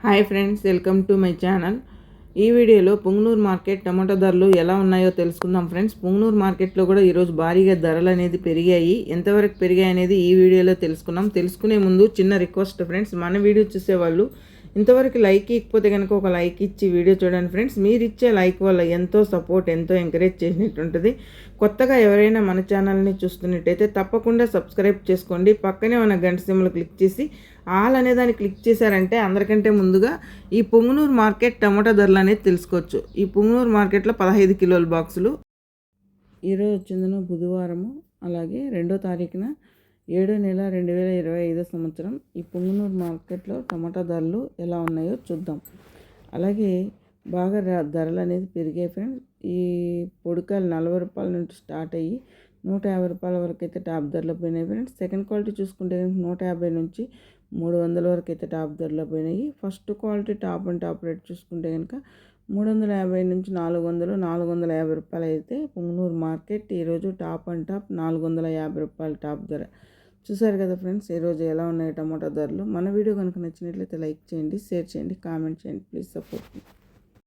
Hi friends, welcome to my channel. ఈ వీడియోలో Punganur market టమాటా ధరలు ఎలా ఉన్నాయో తెలుసుకుందాం ఫ్రెండ్స్. పుంగనూరు మార్కెట్లో కూడా ఈరోజు భారీగా ధరలు అనేది పెరిగాయి. ఎంతవరకు పెరిగాయి అనేది ఈ వీడియోలో తెలుసుకునే ముందు చిన్న రిక్వెస్ట్ ఫ్రెండ్స్, మన వీడియో చూసేవాళ్ళు ఇంతవరకు లైక్ ఇకపోతే కనుక ఒక లైక్ ఇచ్చి వీడియో చూడండి ఫ్రెండ్స్. మీరు ఇచ్చే లైక్ వల్ల ఎంతో సపోర్ట్, ఎంతో ఎంకరేజ్ చేసినట్టు ఉంటుంది. కొత్తగా ఎవరైనా మన ఛానల్ని చూస్తున్నట్టయితే తప్పకుండా సబ్స్క్రైబ్ చేసుకోండి. పక్కనే ఉన్న గంట సింబల్ క్లిక్ చేసి ఆల్ అనే దాన్ని క్లిక్ చేశారంటే అందరికంటే ముందుగా ఈ పుంగనూరు మార్కెట్ టమాటా ధరలు అనేది తెలుసుకోవచ్చు. ఈ పుంగనూరు మార్కెట్లో 15 కిలోల బాక్సులు ఈరోజు వచ్చిందను బుధవారము, అలాగే 2వ తారీఖున 7వ నెల 2025 సంవత్సరం. ఈ పుంగనూరు మార్కెట్లో టమాటా ధరలు ఎలా ఉన్నాయో చూద్దాం. అలాగే బాగా ధరలు అనేది పెరిగాయి ఫ్రెండ్స్. ఈ పొడికాయలు 40 రూపాయల నుంచి స్టార్ట్ అయ్యి 150 రూపాయల వరకు అయితే టాప్ ధరలో పోయినాయి ఫ్రెండ్స్. సెకండ్ క్వాలిటీ చూసుకుంటే కనుక 150 నుంచి 300 వరకు అయితే టాప్ ధరలో పోయినాయి. First quality top and top rate చూసుకుంటే కనుక 350 నుంచి 400, 450 రూపాయలు అయితే పుంగనూరు మార్కెట్ ఈరోజు టాప్ అండ్ టాప్ 450 రూపాయలు టాప్ ధర. చూసారు కదా ఫ్రెండ్స్, ఈరోజు ఎలా ఉన్నాయి టమాటా ధరలు. మన వీడియో కనుక నచ్చినట్లయితే లైక్ చేయండి, షేర్ చేయండి, కామెంట్ చేయండి. Please support me.